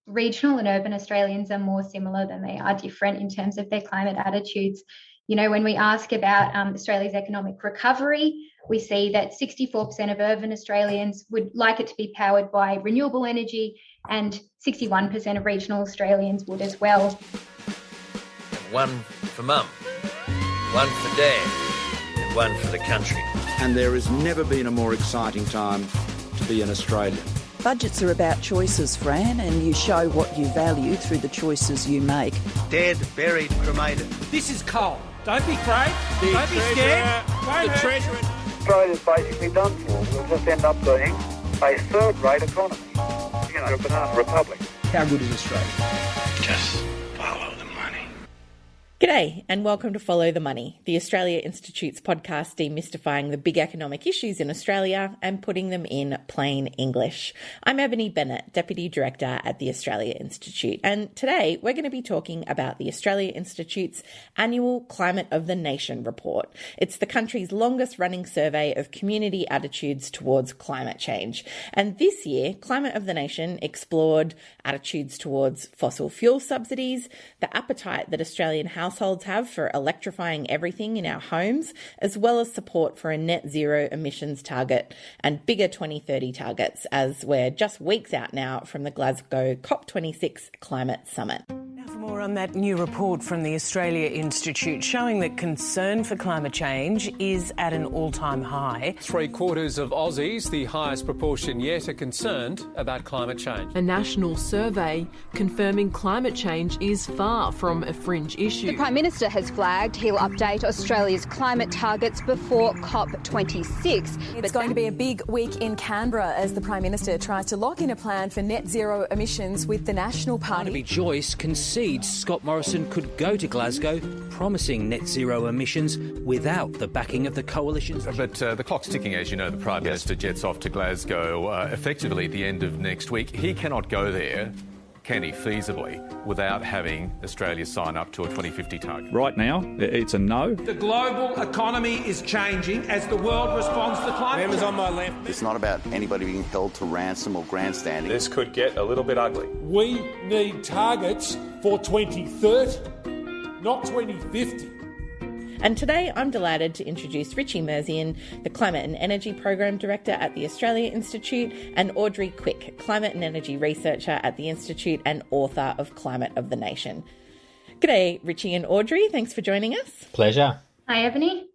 regional and urban Australians are more similar than they are different in terms of their climate attitudes. You know, when we ask about Australia's economic recovery, we see that 64% of urban Australians would like it to be powered by renewable energy, and 61% of regional Australians would as well. One for mum, one for dad, and one for the country. And there has never been a more exciting time to be an Australian. Budgets are about choices, Fran, and you show what you value through the choices you make. Dead, buried, cremated. This is coal. Don't be afraid. Don't be scared. Australia's basically done for. We'll just end up being a third-rate economy. You know, a banana republic. How good is Australia? Just follow the money. G'day and welcome to Follow the Money, the Australia Institute's podcast demystifying the big economic issues in Australia and putting them in plain English. I'm Ebony Bennett, Deputy Director at the Australia Institute, and today we're going to be talking about the Australia Institute's annual Climate of the Nation report. It's the country's longest running survey of community attitudes towards climate change. And this year, Climate of the Nation explored attitudes towards fossil fuel subsidies, the appetite that Australian households have for electrifying everything in our homes, as well as support for a net zero emissions target and bigger 2030 targets, as we're just weeks out now from the Glasgow COP26 Climate Summit. For more on that new report from the Australia Institute showing that concern for climate change is at an all-time high. 3/4 of Aussies, the highest proportion yet, are concerned about climate change. A national survey confirming climate change is far from a fringe issue. The Prime Minister has flagged he'll update Australia's climate targets before COP26. It's going to be a big week in Canberra as the Prime Minister tries to lock in a plan for net zero emissions with the National Party. Barnaby Joyce concedes Scott Morrison could go to Glasgow promising net zero emissions without the backing of the coalitions. But the clock's ticking, as you know. The Prime Minister jets off to Glasgow effectively at the end of next week. He cannot go there, can he, feasibly, without having Australia sign up to a 2050 target? Right now, it's a no. The global economy is changing as the world responds to climate change. On my left. It's not about anybody being held to ransom or grandstanding. This could get a little bit ugly. We need targets for 2030, not 2050. And today I'm delighted to introduce Richie Merzian, the Climate and Energy Program Director at the Australia Institute, and Audrey Quick, Climate and Energy Researcher at the Institute and author of Climate of the Nation. G'day, Richie and Audrey. Thanks for joining us. Pleasure. Hi, Ebony.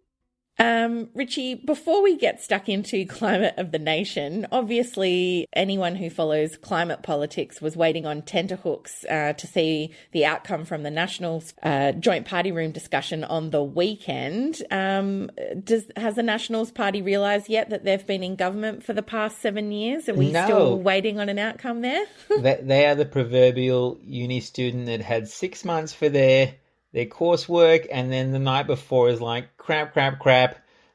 Richie, before we get stuck into Climate of the Nation, obviously anyone who follows climate politics was waiting on tenterhooks to see the outcome from the Nationals joint party room discussion on the weekend. Has the Nationals party realised yet that they've been in government for the past 7 years? Are we still waiting on an outcome there? They are the proverbial uni student that had 6 months for their coursework, and then the night before is like, crap.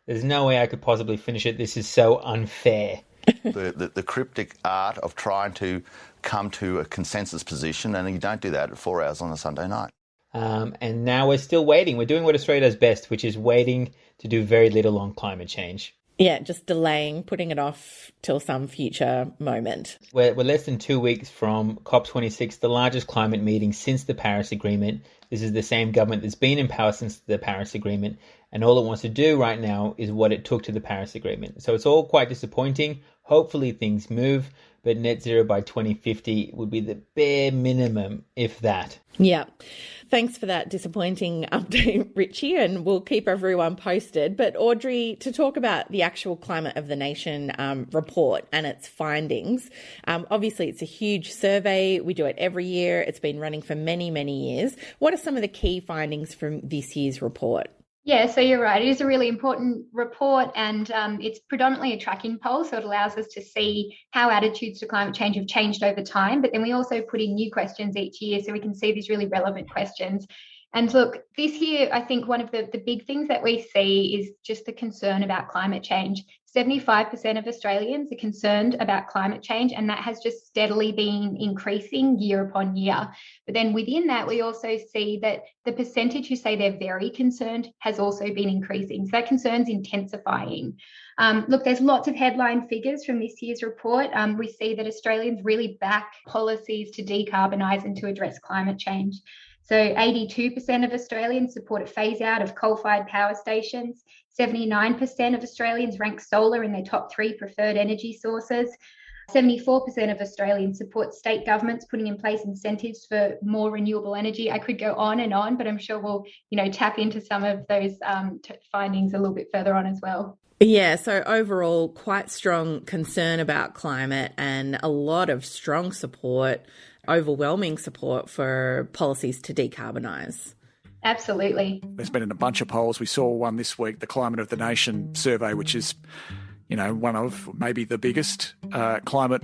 There's no way I could possibly finish it. This is so unfair. The cryptic art of trying to come to a consensus position, and you don't do that at 4 hours on a Sunday night. And now we're still waiting. We're doing what Australia does best, which is waiting to do very little on climate change. Yeah, just delaying, putting it off till some future moment. We're less than 2 weeks from COP26, the largest climate meeting since the Paris Agreement. This is the same government that's been in power since the Paris Agreement, and all it wants to do right now is what it took to the Paris Agreement. So it's all quite disappointing. Hopefully things move, but net zero by 2050 would be the bare minimum, if that. Yeah. Thanks for that disappointing update, Richie, and we'll keep everyone posted. But Audrey, to talk about the actual Climate of the Nation report and its findings, obviously it's a huge survey. We do it every year. It's been running for many, many years. What are some of the key findings from this year's report? Yeah, so you're right. It is a really important report, and it's predominantly a tracking poll, so it allows us to see how attitudes to climate change have changed over time. But then we also put in new questions each year so we can see these really relevant questions. And look, this year, I think one of the big things that we see is just the concern about climate change. 75% of Australians are concerned about climate change, and that has just steadily been increasing year upon year. But then within that, we also see that the percentage who say they're very concerned has also been increasing. So that concern's intensifying. Look, there's lots of headline figures from this year's report. We see that Australians really back policies to decarbonise and to address climate change. So 82% of Australians support a phase out of coal-fired power stations. 79% of Australians rank solar in their top 3 preferred energy sources. 74% of Australians support state governments putting in place incentives for more renewable energy. I could go on, but I'm sure we'll, tap into some of those findings a little bit further on as well. Yeah, so overall, quite strong concern about climate and a lot of strong support, overwhelming support for policies to decarbonise. Absolutely. There's been a bunch of polls. We saw one this week, the Climate of the Nation survey, which is, one of maybe the biggest annual climate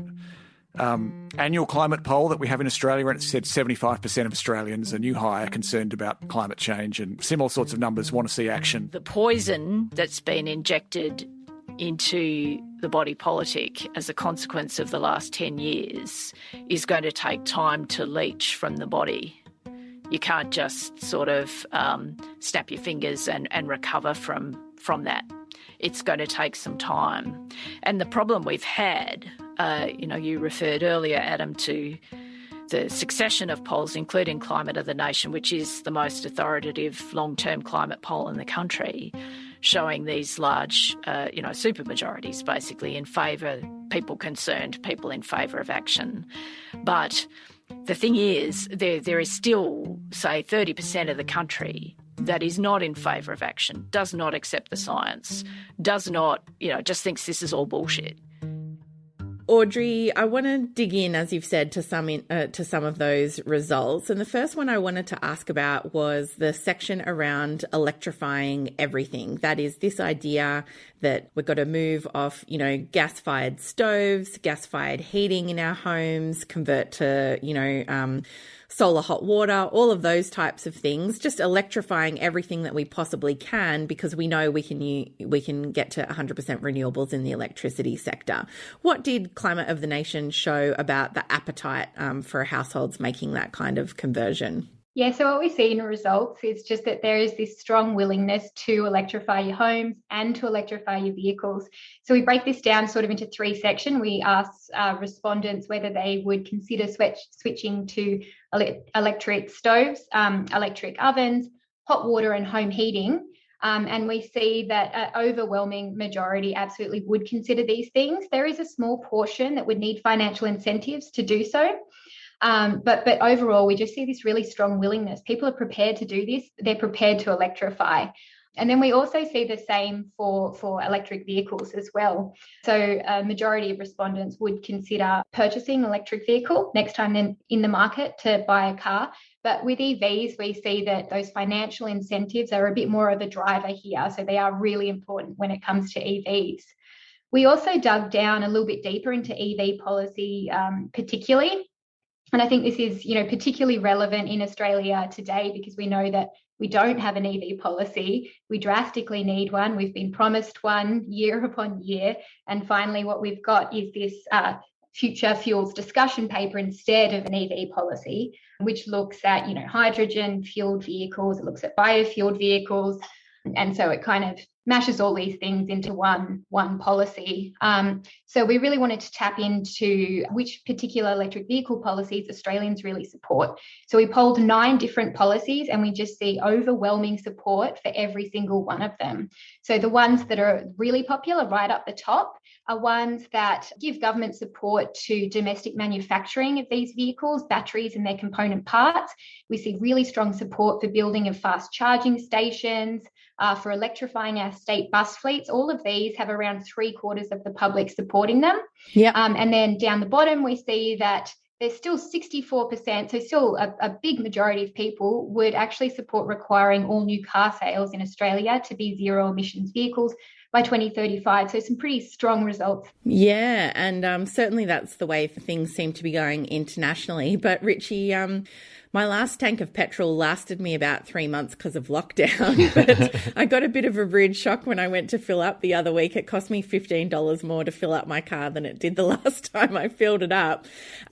poll that we have in Australia, and it said 75% of Australians, a new high, are concerned about climate change, and similar sorts of numbers want to see action. The poison that's been injected into the body politic as a consequence of the last 10 years is going to take time to leach from the body. You can't just sort of snap your fingers and recover from that. It's going to take some time. And the problem we've had, you referred earlier, Adam, to the succession of polls, including Climate of the Nation, which is the most authoritative long-term climate poll in the country, showing these large, supermajorities basically in favour, people concerned, people in favour of action. But the thing is, there is still, say, 30% of the country that is not in favour of action, does not accept the science, does not, just thinks this is all bullshit. Audrey, I want to dig in, as you've said, to some of those results. And the first one I wanted to ask about was the section around electrifying everything. That is this idea that we've got to move off, gas-fired stoves, gas-fired heating in our homes, convert to, solar hot water, all of those types of things, just electrifying everything that we possibly can, because we know we can get to 100% renewables in the electricity sector. What did Climate of the Nation show about the appetite for households making that kind of conversion? Yeah, so what we see in the results is just that there is this strong willingness to electrify your homes and to electrify your vehicles. So we break this down sort of into 3 sections. We asked respondents whether they would consider switching to electric stoves, electric ovens, hot water and home heating. And we see that an overwhelming majority absolutely would consider these things. There is a small portion that would need financial incentives to do so. But overall, we just see this really strong willingness. People are prepared to do this. They're prepared to electrify. And then we also see the same for electric vehicles as well. So a majority of respondents would consider purchasing an electric vehicle next time they're in the market to buy a car. But with EVs, we see that those financial incentives are a bit more of a driver here. So they are really important when it comes to EVs. We also dug down a little bit deeper into EV policy particularly. And I think this is, particularly relevant in Australia today, because we know that we don't have an EV policy. We drastically need one. We've been promised one year upon year. And finally, what we've got is this future fuels discussion paper instead of an EV policy, which looks at, hydrogen-fueled vehicles. It looks at biofueled vehicles. And so it kind of mashes all these things into one policy. So we really wanted to tap into which particular electric vehicle policies Australians really support. So we polled 9 different policies, and we just see overwhelming support for every single one of them. So the ones that are really popular right up the top are ones that give government support to domestic manufacturing of these vehicles, batteries and their component parts. We see really strong support for building of fast charging stations, for electrifying our state bus fleets. All of these have around 3/4 of the public supporting them. Yeah. And then down the bottom, we see that there's still 64%, so still a big majority of people would actually support requiring all new car sales in Australia to be zero emissions vehicles by 2035. So some pretty strong results. Yeah, and certainly that's the way things seem to be going internationally. But Richie, My last tank of petrol lasted me about 3 months because of lockdown, but I got a bit of a rude shock when I went to fill up the other week. It cost me $15 more to fill up my car than it did the last time I filled it up.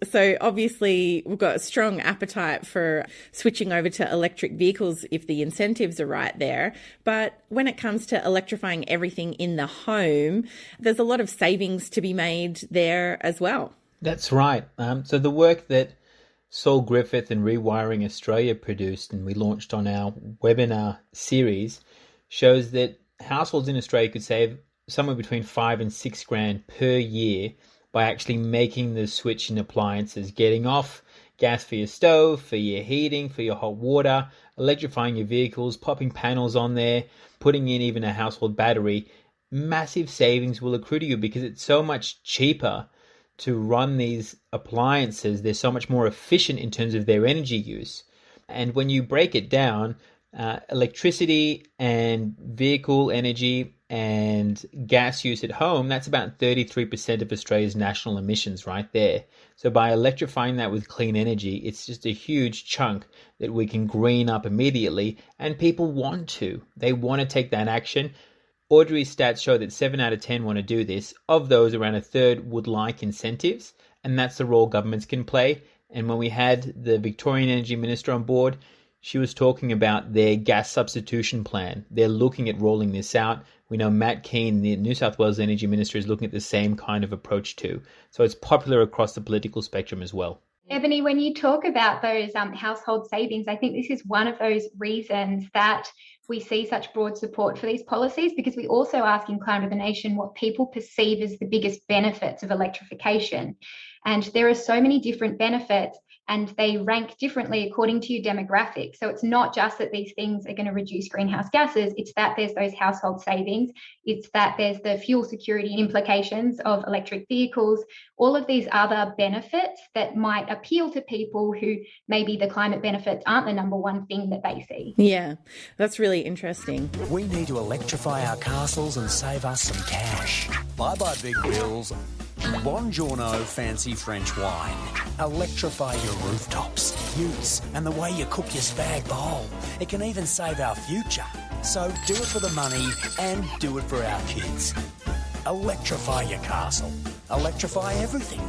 So obviously we've got a strong appetite for switching over to electric vehicles if the incentives are right there. But when it comes to electrifying everything in the home, there's a lot of savings to be made there as well. That's right. So the work that Saul Griffith and Rewiring Australia produced and we launched on our webinar series shows that households in Australia could save somewhere between $5,000 and $6,000 per year by actually making the switch in appliances, getting off gas for your stove, for your heating, for your hot water, electrifying your vehicles, popping panels on there, putting in even a household battery. Massive savings will accrue to you because it's so much cheaper to run these appliances. They're so much more efficient in terms of their energy use. And when you break it down, electricity and vehicle energy and gas use at home, that's about 33% of Australia's national emissions right there. So by electrifying that with clean energy, it's just a huge chunk that we can green up immediately. And people want to. They want to take that action. Audrey's stats show that 7 out of 10 want to do this. Of those, around a third would like incentives, and that's the role governments can play. And when we had the Victorian Energy Minister on board, she was talking about their gas substitution plan. They're looking at rolling this out. We know Matt Keane, the New South Wales Energy Minister, is looking at the same kind of approach too. So it's popular across the political spectrum as well. Ebony, when you talk about those household savings, I think this is one of those reasons that we see such broad support for these policies, because we also ask in Climate of the Nation what people perceive as the biggest benefits of electrification. And there are so many different benefits, and they rank differently according to your demographic. So it's not just that these things are going to reduce greenhouse gases, it's that there's those household savings, it's that there's the fuel security implications of electric vehicles, all of these other benefits that might appeal to people who maybe the climate benefits aren't the number one thing that they see. Yeah, that's really interesting. We need to electrify our castles and save us some cash. Bye-bye big bills. Buongiorno fancy French wine. Electrify your rooftops, utes, and the way you cook your spag bowl. It can even save our future. So do it for the money and do it for our kids. Electrify your castle. Electrify everything.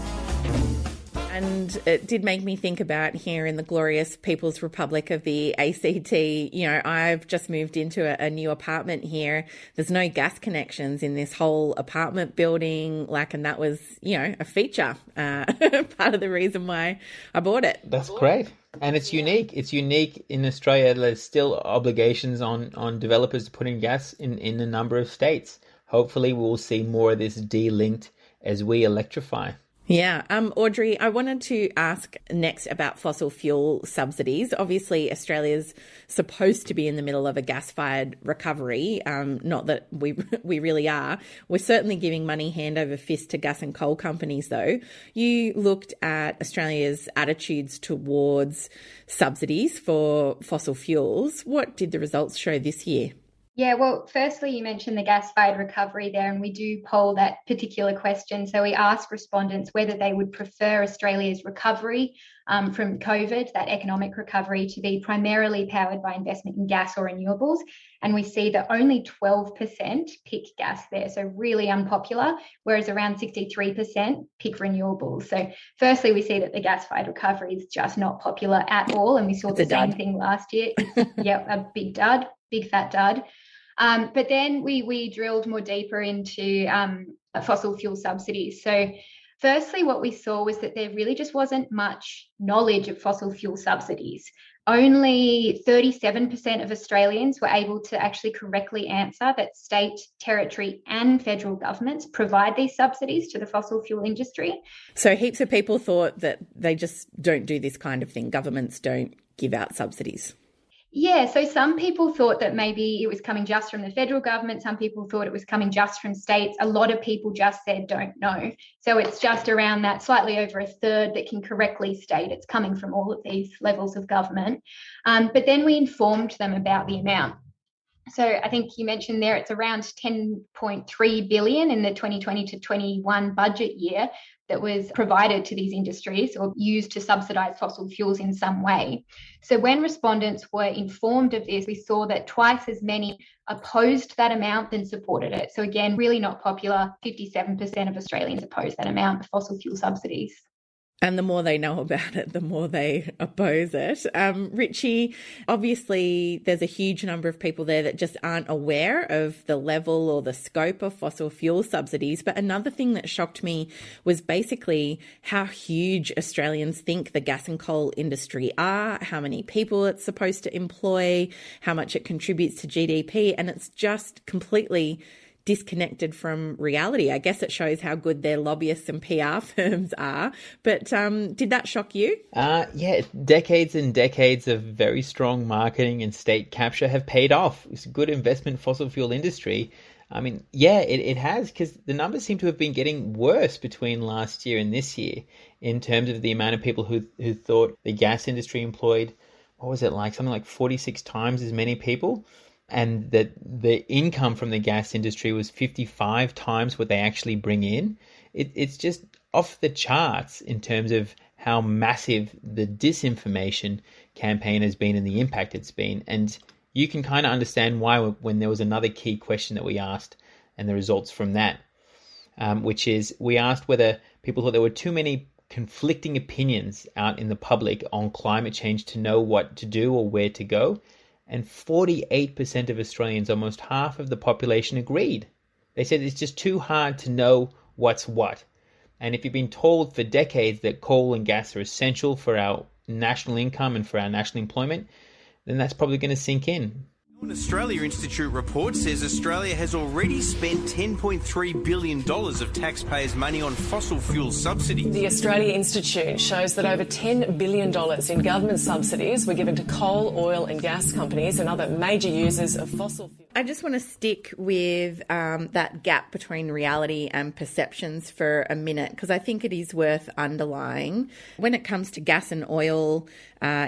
And it did make me think about here in the glorious People's Republic of the ACT, you know, I've just moved into a new apartment here. There's no gas connections in this whole apartment building, and that was, you know, a feature, part of the reason why I bought it. That's great. And it's unique. It's unique in Australia. There's still obligations on developers to put in gas in a number of states. Hopefully we'll see more of this de-linked as we electrify. Yeah. Audrey, I wanted to ask next about fossil fuel subsidies. Obviously, Australia's supposed to be in the middle of a gas-fired recovery. Not that we really are. We're certainly giving money hand over fist to gas and coal companies, though. You looked at Australia's attitudes towards subsidies for fossil fuels. What did the results show this year? Yeah, well, firstly, you mentioned the gas-fired recovery there, and we do poll that particular question. So we ask respondents whether they would prefer Australia's recovery from COVID, that economic recovery, to be primarily powered by investment in gas or renewables. And we see that only 12% pick gas there, so really unpopular, whereas around 63% pick renewables. So firstly, we see that the gas-fired recovery is just not popular at all, and we saw the same thing last year. Yep, a big dud, big fat dud. But then we drilled more deeper into fossil fuel subsidies. So firstly, what we saw was that there really just wasn't much knowledge of fossil fuel subsidies. Only 37% of Australians were able to actually correctly answer that state, territory and federal governments provide these subsidies to the fossil fuel industry. So heaps of people thought that they just don't do this kind of thing. Governments don't give out subsidies. Yeah, so some people thought that maybe it was coming just from the federal government. Some people thought it was coming just from states. A lot of people just said don't know. So it's just around that, slightly over a third that can correctly state it's coming from all of these levels of government. But then we informed them about the amount. So I think you mentioned there it's around 10.3 billion in the 2020 to 21 budget year that was provided to these industries or used to subsidise fossil fuels in some way. So when respondents were informed of this, we saw that twice as many opposed that amount than supported it. So again, really not popular. 57% of Australians opposed that amount of fossil fuel subsidies. And the more they know about it, the more they oppose it. Richie, obviously there's a huge number of people there that just aren't aware of the level or the scope of fossil fuel subsidies. But another thing that shocked me was basically how huge Australians think the gas and coal industry are, how many people it's supposed to employ, how much it contributes to GDP. And it's just completely disconnected from reality. I guess it shows how good their lobbyists and PR firms are. But did that shock you? Yeah, decades and decades of very strong marketing and state capture have paid off. It's a good investment fossil fuel industry. I mean, yeah, it has, because the numbers seem to have been getting worse between last year and this year in terms of the amount of people who thought the gas industry employed, what was it like, something like 46 times as many people. And that the income from the gas industry was 55 times what they actually bring in. It's just off the charts in terms of how massive the disinformation campaign has been and the impact it's been. And you can kind of understand why when there was another key question that we asked and the results from that, which is we asked whether people thought there were too many conflicting opinions out in the public on climate change to know what to do or where to go. And 48% of Australians, almost half of the population, agreed. They said it's just too hard to know what's what. And if you've been told for decades that coal and gas are essential for our national income and for our national employment, then that's probably going to sink in. An Australia Institute report says Australia has already spent $10.3 billion of taxpayers' money on fossil fuel subsidies. The Australia Institute shows that over $10 billion in government subsidies were given to coal, oil and gas companies and other major users of fossil fuels. I just want to stick with that gap between reality and perceptions for a minute, because I think it is worth underlying. When it comes to gas and oil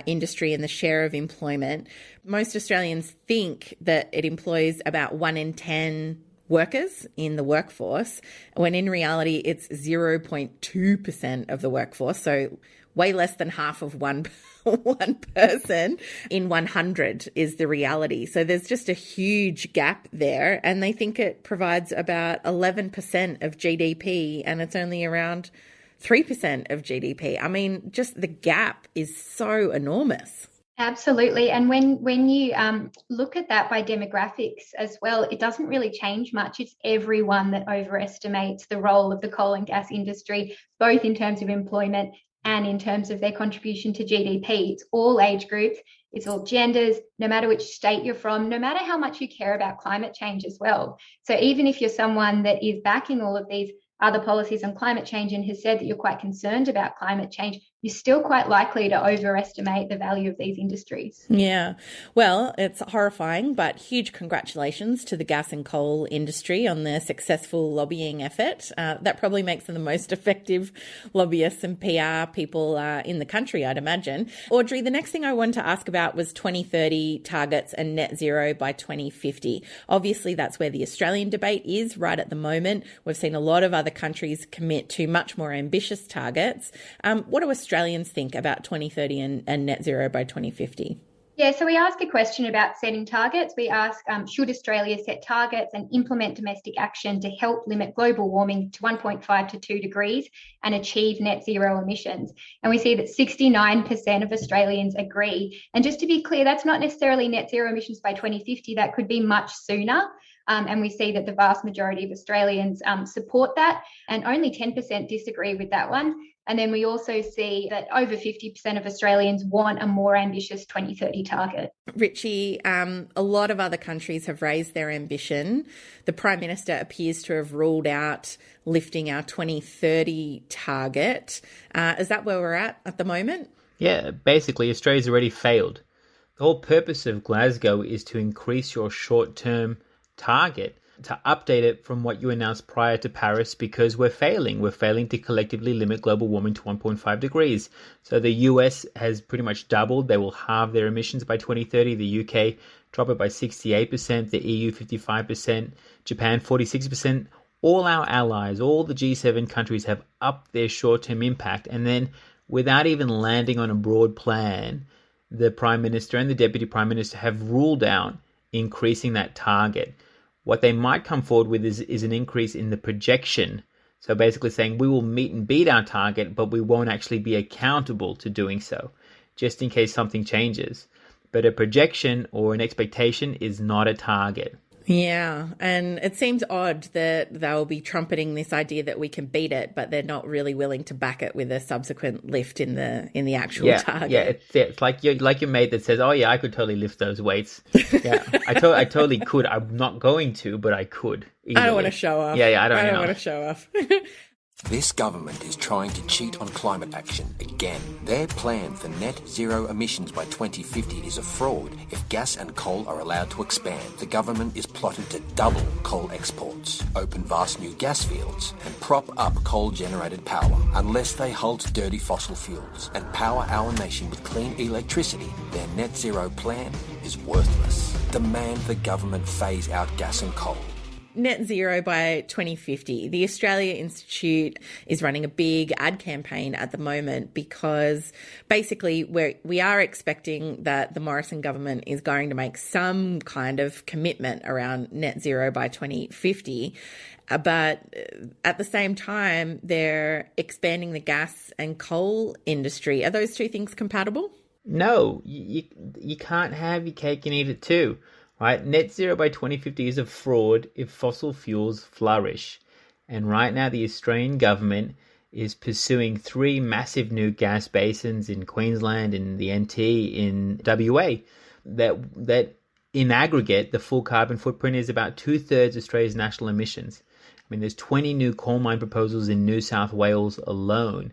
industry and the share of employment, most Australians think that it employs about 1 in 10 workers in the workforce, when in reality it's 0.2% of the workforce, so way less than half of one person in 100 is the reality. So there's just a huge gap there, and they think it provides about 11% of GDP, and it's only around 3% of GDP. I mean, just the gap is so enormous. Absolutely. And when you look at that by demographics as well, it doesn't really change much. It's everyone that overestimates the role of the coal and gas industry, both in terms of employment and in terms of their contribution to GDP. It's all age groups, it's all genders, no matter which state you're from, no matter how much you care about climate change as well. So even if you're someone that is backing all of these other policies on climate change and has said that you're quite concerned about climate change, you're still quite likely to overestimate the value of these industries. Yeah, well, it's horrifying, but huge congratulations to the gas and coal industry on their successful lobbying effort. That probably makes them the most effective lobbyists and PR people in the country, I'd imagine. Audrey, the next thing I wanted to ask about was 2030 targets and net zero by 2050. Obviously, that's where the Australian debate is right at the moment. We've seen a lot of other countries commit to much more ambitious targets. What do Australians think about 2030 and net zero by 2050? Yeah, so we ask a question about setting targets. We ask, should Australia set targets and implement domestic action to help limit global warming to 1.5 to 2 degrees and achieve net zero emissions? And we see that 69% of Australians agree. And just to be clear, that's not necessarily net zero emissions by 2050. That could be much sooner. And we see that the vast majority of Australians support that, and only 10% disagree with that one. And then we also see that over 50% of Australians want a more ambitious 2030 target. Richie, a lot of other countries have raised their ambition. The Prime Minister appears to have ruled out lifting our 2030 target. Is that where we're at the moment? Yeah, basically Australia's already failed. The whole purpose of Glasgow is to increase your short-term target. to update it from what you announced prior to Paris because we're failing. We're failing to collectively limit global warming to 1.5 degrees. So the US has pretty much doubled. They will halve their emissions by 2030. The UK drop it by 68%, the EU 55%, Japan 46%. All our allies, all the G7 countries have upped their short-term impact. And then without even landing on a broad plan, the Prime Minister and the Deputy Prime Minister have ruled out increasing that target. What they might come forward with is an increase in the projection. So basically saying we will meet and beat our target, but we won't actually be accountable to doing so, just in case something changes. But a projection or an expectation is not a target. Yeah, and it seems odd that they'll be trumpeting this idea that we can beat it, but they're not really willing to back it with a subsequent lift in the actual target. Yeah, it's like your mate that says, "Oh yeah, I could totally lift those weights." Yeah, I totally could. I'm not going to, but I could. Easily. I don't want to show off. Yeah, I don't want to show off. This government is trying to cheat on climate action again. Their plan for net zero emissions by 2050 is a fraud. If gas and coal are allowed to expand, the government is plotted to double coal exports, open vast new gas fields, and prop up coal-generated power. Unless they halt dirty fossil fuels and power our nation with clean electricity, their net zero plan is worthless. Demand the government phase out gas and coal. Net zero by 2050. The Australia Institute is running a big ad campaign at the moment because basically we are expecting that the Morrison government is going to make some kind of commitment around net zero by 2050. But at the same time, they're expanding the gas and coal industry. Are those two things compatible? No, you can't have your cake and eat it too. Right, net zero by 2050 is a fraud if fossil fuels flourish. And right now the Australian government is pursuing 3 massive new gas basins in Queensland, in the NT, in WA, that in aggregate, the full carbon footprint is about 2/3 Australia's national emissions. I mean, there's 20 new coal mine proposals in New South Wales alone.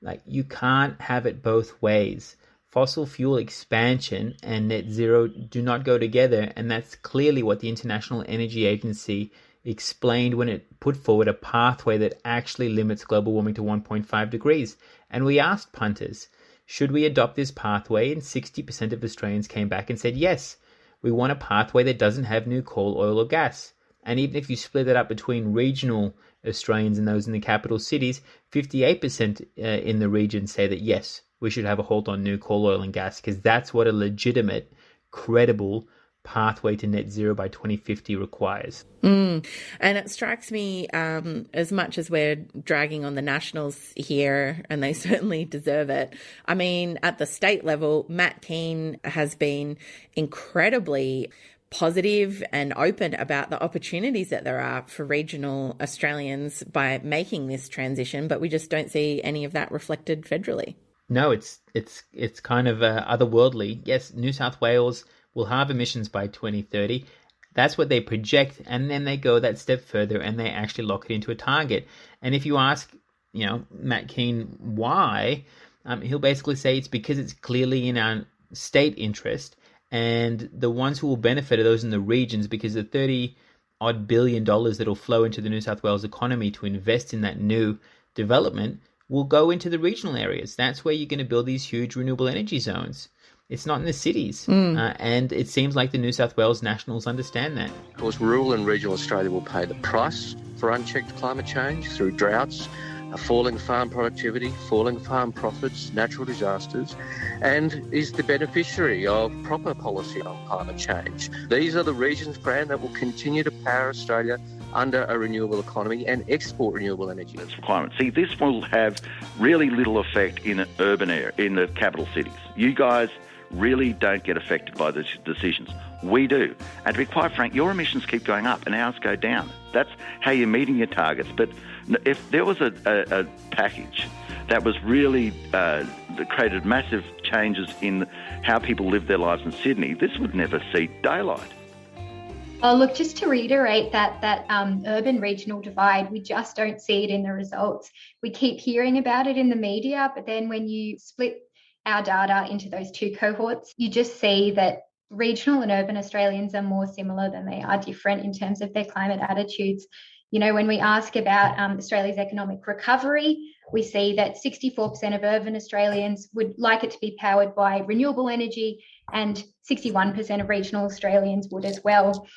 Like, you can't have it both ways. Fossil fuel expansion and net zero do not go together, and that's clearly what the International Energy Agency explained when it put forward a pathway that actually limits global warming to 1.5 degrees. And we asked punters, should we adopt this pathway? And 60% of Australians came back and said, yes, we want a pathway that doesn't have new coal, oil or gas. And even if you split it up between regional Australians and those in the capital cities, 58% in the region say that yes, we should have a halt on new coal, oil and gas, because that's what a legitimate, credible pathway to net zero by 2050 requires. And it strikes me, as much as we're dragging on the Nationals here, and they certainly deserve it, I mean, at the state level, Matt Keane has been incredibly positive and open about the opportunities that there are for regional Australians by making this transition, but we just don't see any of that reflected federally. No, it's kind of otherworldly. Yes, New South Wales will have emissions by 2030. That's what they project, and then they go that step further and they actually lock it into a target. And if you ask, Matt Keane why, he'll basically say it's because it's clearly in our state interest, and the ones who will benefit are those in the regions, because the $30-odd billion that'll flow into the New South Wales economy to invest in that new development will go into the regional areas. That's where you're going to build these huge renewable energy zones. It's not in the cities. And it seems like the New South Wales Nationals understand that. Of course, rural and regional Australia will pay the price for unchecked climate change through droughts, falling farm productivity, falling farm profits, natural disasters, and is the beneficiary of proper policy on climate change. These are the regions, Fran, that will continue to power Australia under a renewable economy and export renewable energy. That's for climate. See, this will have really little effect in the urban area, in the capital cities. You guys really don't get affected by these decisions. We do. And to be quite frank, your emissions keep going up and ours go down. That's how you're meeting your targets. But if there was a package that was really that created massive changes in how people live their lives in Sydney, this would never see daylight. Oh, look, just to reiterate that urban regional divide, we just don't see it in the results. We keep hearing about it in the media, but then when you split our data into those two cohorts, you just see that regional and urban Australians are more similar than they are different in terms of their climate attitudes. You know, when we ask about Australia's economic recovery, we see that 64% of urban Australians would like it to be powered by renewable energy, and 61% of regional Australians would as well.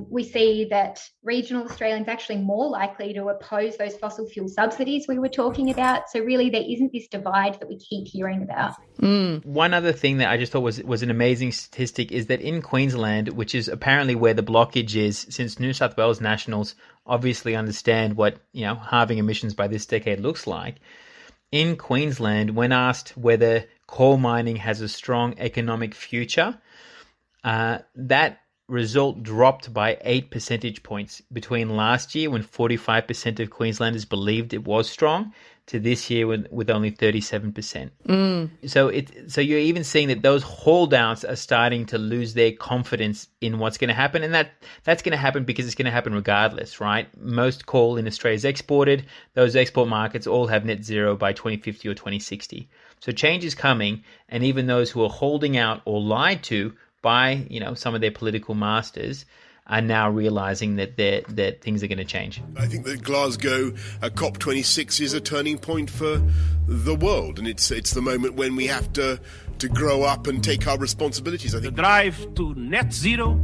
We see that regional Australians are actually more likely to oppose those fossil fuel subsidies we were talking about. So really, there isn't this divide that we keep hearing about. One other thing that I just thought was an amazing statistic is that in Queensland, which is apparently where the blockage is, since New South Wales Nationals obviously understand what, halving emissions by this decade looks like, in Queensland, when asked whether coal mining has a strong economic future, that result dropped by 8 percentage points between last year, when 45% of Queenslanders believed it was strong, to this year with only 37%. So you're even seeing that those holdouts are starting to lose their confidence in what's going to happen, and that's going to happen because it's going to happen regardless, right? Most coal in Australia is exported. Those export markets all have net zero by 2050 or 2060. So change is coming, and even those who are holding out or lied to by some of their political masters are now realising that things are going to change. I think that Glasgow COP26 is a turning point for the world, and it's the moment when we have to grow up and take our responsibilities. I think the drive to net zero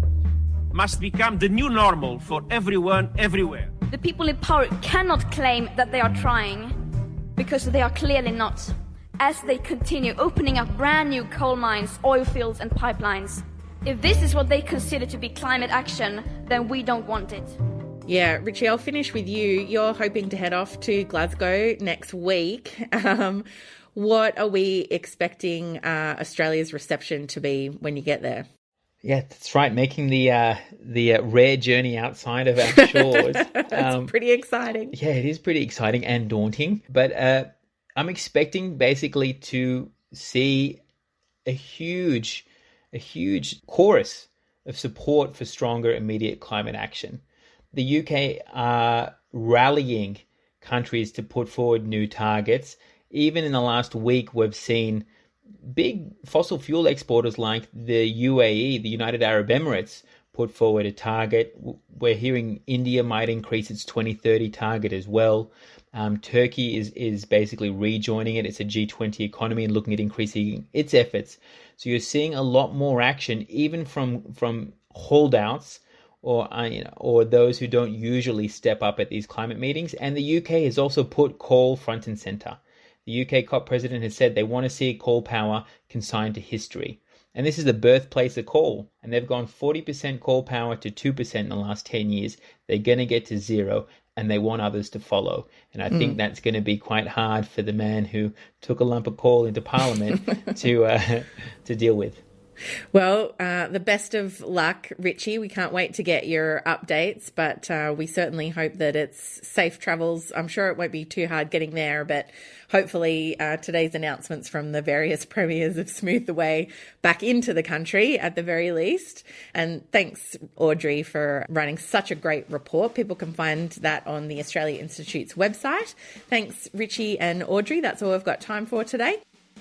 must become the new normal for everyone, everywhere. The people in power cannot claim that they are trying, because they are clearly not, as they continue opening up brand new coal mines, oil fields and pipelines. If this is what they consider to be climate action, then we don't want it. Yeah, Richie, I'll finish with you. You're hoping to head off to Glasgow next week. What are we expecting Australia's reception to be when you get there? Yeah, that's right. Making the rare journey outside of our shores. That's pretty exciting. Yeah, it is pretty exciting and daunting. But I'm expecting basically to see a huge chorus of support for stronger immediate climate action. The UK are rallying countries to put forward new targets. Even in the last week, we've seen big fossil fuel exporters like the UAE, the United Arab Emirates, put forward a target. We're hearing India might increase its 2030 target as well. Turkey is basically rejoining it. It's a G20 economy and looking at increasing its efforts. So you're seeing a lot more action, even from holdouts or those who don't usually step up at these climate meetings. And the UK has also put coal front and centre. The UK COP president has said they want to see coal power consigned to history. And this is the birthplace of coal. And they've gone 40% coal power to 2% in the last 10 years. They're going to get to zero, and they want others to follow. And I think that's going to be quite hard for the man who took a lump of coal into Parliament to deal with. Well, the best of luck, Richie. We can't wait to get your updates, but we certainly hope that it's safe travels. I'm sure it won't be too hard getting there, but hopefully today's announcements from the various premiers have smoothed the way back into the country at the very least. And thanks, Audrey, for running such a great report. People can find that on the Australia Institute's website. Thanks, Richie and Audrey. That's all I've got time for today.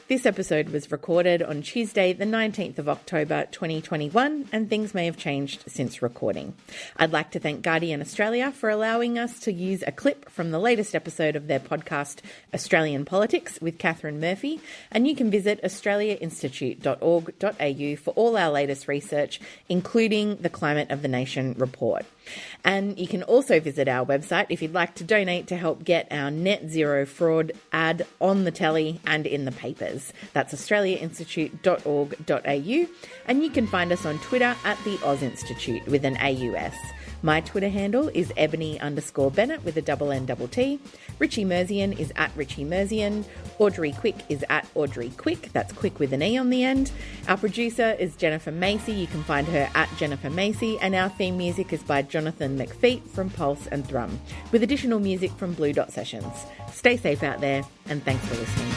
This episode was recorded on Tuesday, the 19th of October 2021, and things may have changed since recording. I'd like to thank Guardian Australia for allowing us to use a clip from the latest episode of their podcast, Australian Politics, with Katharine Murphy, and you can visit australiainstitute.org.au for all our latest research, including the Climate of the Nation report. And you can also visit our website if you'd like to donate to help get our net zero fraud ad on the telly and in the papers. That's australiainstitute.org.au, and you can find us on Twitter at the Oz Institute with an AUS. My Twitter handle is Ebony_Bennett with a NNT. Richie Merzian is at Richie Merzian. Audrey Quick is at Audrey Quick. That's Quick with an E on the end. Our producer is Jennifer Macy. You can find her at Jennifer Macy. And our theme music is by Jonathan McFeet from Pulse and Thrum, with additional music from Blue Dot Sessions. Stay safe out there, and thanks for listening.